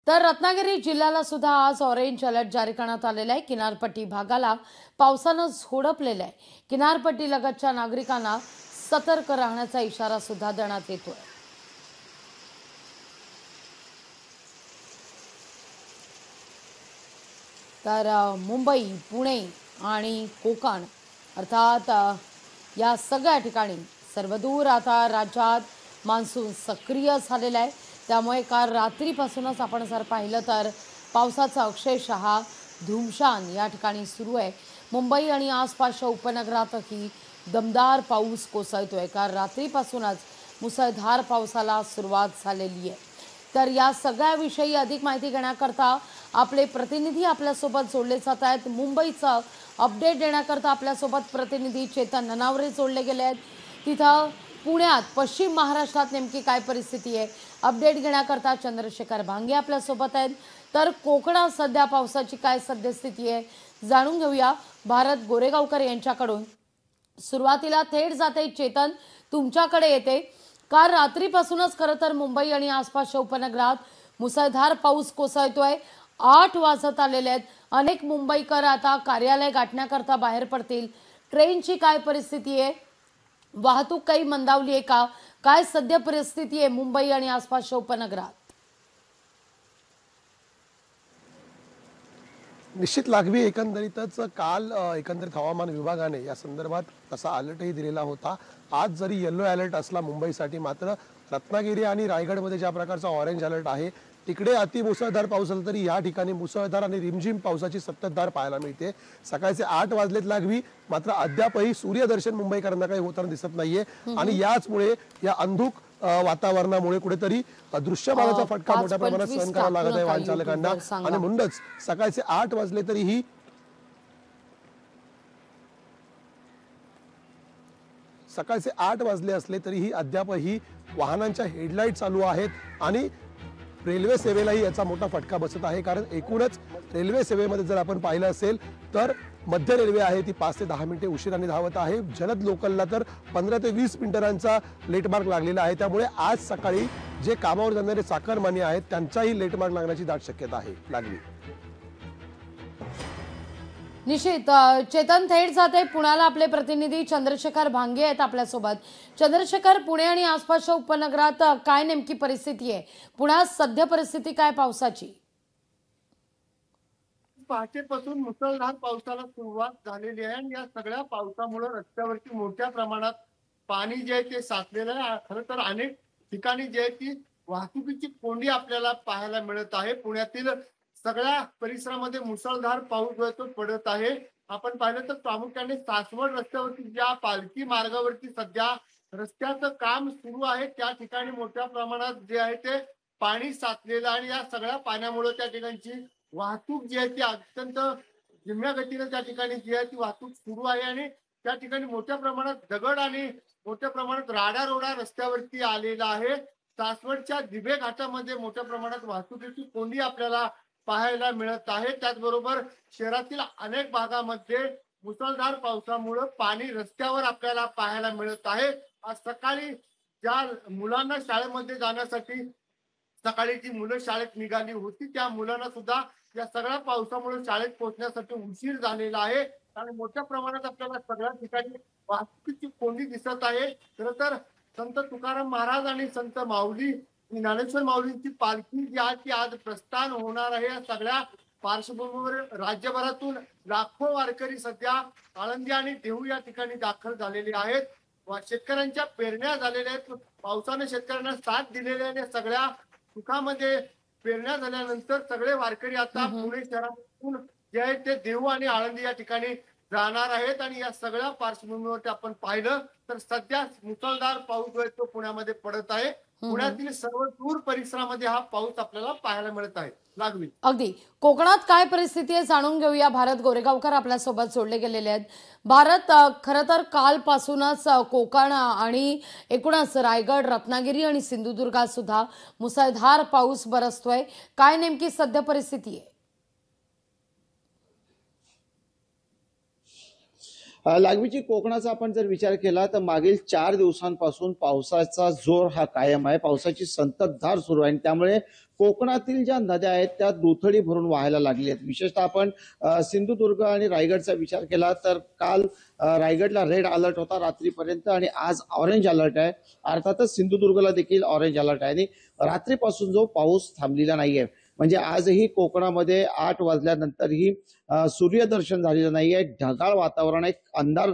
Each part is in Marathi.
तर रत्नागिरी जिल्ह्याला सुद्धा आज ऑरेंज अलर्ट जारी करण्यात आलेला आहे। किनारपट्टी भागाला पावसानं झोडपलेलं आहे। किनारपट्टी लगतच्या नागरिकांना सतर्क राहण्याचा इशारा सुद्धा देण्यात येतोय। तर मुंबई, पुणे आणि कोकण अर्थात या सगळ्या ठिकाणी सर्वदूर आता राज्यात मान्सून सक्रिय झालेला आहे। त्यामुळे काल रात्रीपासूनच आपण जर पाहिलं तर पावसाचा अक्षरशः धुमशान या ठिकाणी सुरू आहे। मुंबई आणि आसपासच्या उपनगरातही दमदार पाऊस कोसळतोय। काल रात्रीपासूनच मुसळधार पावसाला सुरुवात झालेली आहे। तर या सगळ्याविषयी अधिक माहिती घेण्याकरता आपले प्रतिनिधी आपल्यासोबत जोडले जात आहेत। मुंबईचं अपडेट देण्याकरता आपल्यासोबत प्रतिनिधी चेतन ननावरे जोडले गेले आहेत। तिथं पुण्यात पश्चिम महाराष्ट्रात नेमकी काय परिस्थिती आहे अपडेट घेण्याकरता चंद्रशेखर भांगे आपल्यासोबत आहेत। तर कोकणात सध्या पावसाची काय सद्यस्थिती आहे जाणून घेऊया भारत गोरेगावकर यांच्याकडून। सुरुवातीला थेट जाते चेतन तुमच्याकडे येते। काल रात्रीपासूनच खरं तर मुंबई आणि आसपासच्या उपनगरात मुसळधार पाऊस कोसळतोय। 8 वाजत आलेले आहेत। अनेक मुंबईकर आता कार्यालय गाठण्याकरता बाहेर पडतील। ट्रेनची काय परिस्थिती आहे, वाहतूक काही मंदावली आहे का, काय सध्या परिस्थिती आहे मुंबई आणि आसपासच्या उपनगरात? निश्चित लागवी एकंदरीतच काल एकंदरीत हवामान विभागाने या संदर्भात तसा अलर्टही दिलेला होता। आज जरी येलो अलर्ट असला मुंबईसाठी, मात्र रत्नागिरी आणि रायगडमध्ये ज्या प्रकारचा ऑरेंज अलर्ट आहे तिकडे अतिमुसळधार पाऊस झाला तरी या ठिकाणी मुसळधार आणि रिमझिम पावसाची संततधार पाहायला मिळते। सकाळचे 8 वाजलेत लागवी, मात्र अद्यापही सूर्यदर्शन मुंबईकरांना काही होताना दिसत नाहीये आणि याचमुळे या अंधुक वातावरणामुळे कुठेतरी दृश्यमानाचा फटका मोठ्या प्रमाणात सहन करावा लागत आहे वाहन चालकांना। आणि म्हणूनच सकाळचे 8 वाजले तरीही सकाळचे 8 वाजले असले तरीही अद्यापही वाहनांच्या हेडलाईट चालू आहेत आणि रेल्वे सेवेलाही याचा मोठा फटका बसत आहे। कारण एकूणच रेल्वे सेवेमध्ये जर आपण पाहिलं असेल तर मध्य रेल्वे आहे ती 5 ते 10 मिनिटे उशिराने धावत आहे। जलद लोकलला तर 15 ते 20 मिनिटांचा लेटमार्क लागलेला आहे। त्यामुळे आज सकाळी जे कामावर जाणारे चाकरमानी आहेत त्यांचाही लेटमार्क लागण्याची दाट शक्यता आहे। लागली निश्चित चेतन थेट जाते पुण्याला आपले प्रतिनिधी चंद्रशेखर भांगे आहेत आपल्यासोबत। चंद्रशेखर, पुणे आणि आसपासच्या उपनगरात काय नेमकी परिस्थिती आहे? पुण्यात सध्या परिस्थिती काय पावसाची? पहाटेपासून मुसळधार पावसाला सुरुवात झालेली आहे आणि या सगळ्या पावसामुळे रस्त्यावरती मोठ्या प्रमाणात पाणी जे आहे ते साचलेलं आहे। खरं तर अनेक ठिकाणी जे आहे ती वाहतुकीची कोंडी आपल्याला पाहायला मिळत आहे। पुण्यातील सगळ्या परिसरामध्ये मुसळधार पाऊस जो आहे तो पडत आहे। आपण पाहिलं तर प्रामुख्याने सासवड रस्त्यावरती ज्या पालखी मार्गावरती सध्या रस्त्याचं काम सुरू आहे त्या ठिकाणी मोठ्या प्रमाणात जे आहे ते पाणी साचलेलं आणि या सगळ्या पाण्यामुळे त्या ठिकाणची वाहतूक जी आहे ती अत्यंत धीम्या गतीने त्या ठिकाणी जी आहे ती वाहतूक सुरू आहे आणि त्या ठिकाणी मोठ्या प्रमाणात दगड आणि मोठ्या प्रमाणात राडारोडा रस्त्यावरती आलेला आहे। सासवडच्या दिबे घाटामध्ये मोठ्या प्रमाणात वाहतुकीची कोंडी आपल्याला पाहायला मिळत आहे। त्याचबरोबर शहरातील अनेक भागामध्ये मुसळधार पावसामुळे पाणी रस्त्यावर आपल्याला पाहायला मिळत आहे। आज सकाळी ज्या मुलांना शाळेमध्ये जाण्यासाठी सकाळी जी मुलं शाळेत निघाली होती त्या मुलांना सुद्धा या सगळ्या पावसामुळे शाळेत पोहोचण्यासाठी उशीर झालेला आहे आणि मोठ्या प्रमाणात आपल्याला सगळ्या ठिकाणी वाहतुकीची कोंडी दिसत आहे। खरं तर संत तुकाराम महाराज आणि संत माऊली ज्ञानेश्वर माऊलींची पालखी जी आहे ती आज प्रस्थान होणार आहे। या सगळ्या पार्श्वभूमीवर राज्यभरातून लाखो वारकरी सध्या आळंदी आणि देहू या ठिकाणी दाखल झालेले आहेत। शेतकऱ्यांच्या पेरण्या झालेल्या आहेत। पावसाने शेतकऱ्यांना साथ दिलेल्या आहे। सगळ्या सुखामध्ये पेरण्या झाल्यानंतर सगळे वारकरी आता पुणे शहरातून जे आहे ते देहू आणि आळंदी या ठिकाणी जाणार आहेत आणि या सगळ्या पार्श्वभूमीवरती आपण पाहिलं तर सध्या मुसळधार पाऊस जो आहे तो पुण्यामध्ये पडत आहे। पुण्यातील सर्व दूर परिसरामध्ये हा पाऊस आपल्याला पाहायला मिळत आहे। लागवी अगदी कोकणात काय परिस्थिती आहे जाणून घेऊया। भारत गोरेगावकर आपल्यासोबत जोडले गेलेले आहेत। भारत, खरं तर कालपासूनच कोकण आणि एकूणच रायगड, रत्नागिरी आणि सिंधुदुर्गात सुद्धा मुसळधार पाऊस बरसतोय। काय नेमकी सध्या परिस्थिती आहे? लागवीची कोकणाचा आपण जर विचार केला तर मागील 4 दिवसांपासून पावसाचा जोर हा कायम आहे। पावसाची संततधार सुरू आहे आणि त्यामुळे कोकणातील ज्या नद्या आहेत त्या दुथडी भरून वाहायला लागली आहेत. विशेषतः आपण सिंधुदुर्ग आणि रायगडचा विचार केला तर काल रायगडला रेड अलर्ट होता रात्रीपर्यंत आणि आज ऑरेंज अलर्ट आहे. अर्थातच सिंधुदुर्गला देखील ऑरेंज अलर्ट आहे आणि रात्रीपासून जो पाऊस थांबलेला नाहीये. म्हणजे आजही कोकणामध्ये 8 वाजल्यानंतरही सूर्यदर्शन झालेलं नाहीये. ढगाळ वातावरण आहे. अंधार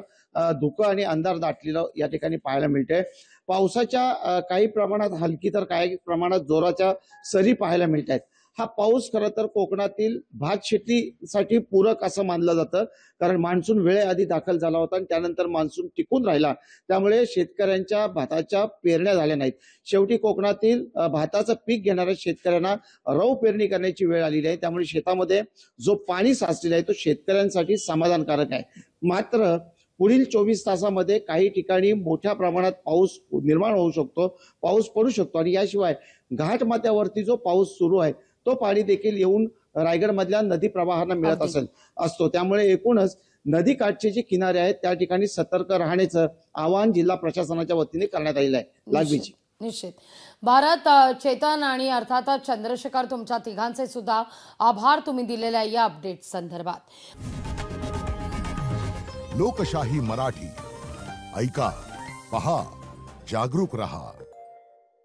धुकं आणि अंधार दाटलेलं या ठिकाणी पाहायला मिळतंय. पावसाच्या काही प्रमाणात हलकी तर काही प्रमाणात जोराच्या सरी पाहायला मिळत आहेत. हा पाऊस खरं तर कोकणातील भात शेतीसाठी पूरक असं मानलं जातं, कारण मान्सून वेळेआधी दाखल झाला होता आणि त्यानंतर मान्सून टिकून राहिला. त्यामुळे शेतकऱ्यांच्या भाताच्या पेरण्या झाल्या नाहीत. शेवटी कोकणातील भाताचं पीक घेणाऱ्या शेतकऱ्यांना रव पेरणी करण्याची वेळ आलेली आहे. त्यामुळे शेतामध्ये जो पाणी साचलेला आहे तो शेतकऱ्यांसाठी समाधानकारक आहे. मात्र पुढील 24 तासामध्ये काही ठिकाणी मोठ्या प्रमाणात पाऊस निर्माण होऊ शकतो, पाऊस पडू शकतो आणि याशिवाय घाटमाथ्यावरती जो पाऊस सुरू आहे तो पाणी देखील येऊन रायगडमधल्या नदी प्रवाहांना मिळत असतो. त्यामुळे एकूणच नदी काठचे जे किनारे आहेत त्या ठिकाणी सतर्क राहण्याचं आवाहन जिल्हा प्रशासनाच्या वतीने करण्यात आलेलं आहे. लागवीची निश्चित. भारत, चेतन आणि अर्थातच चंद्रशेखर, तुमच्या तिघांचे सुद्धा आभार तुम्ही दिलेल्या या अपडेट संदर्भात. लोकशाही मराठी ऐका, पहा, जागरूक रहा.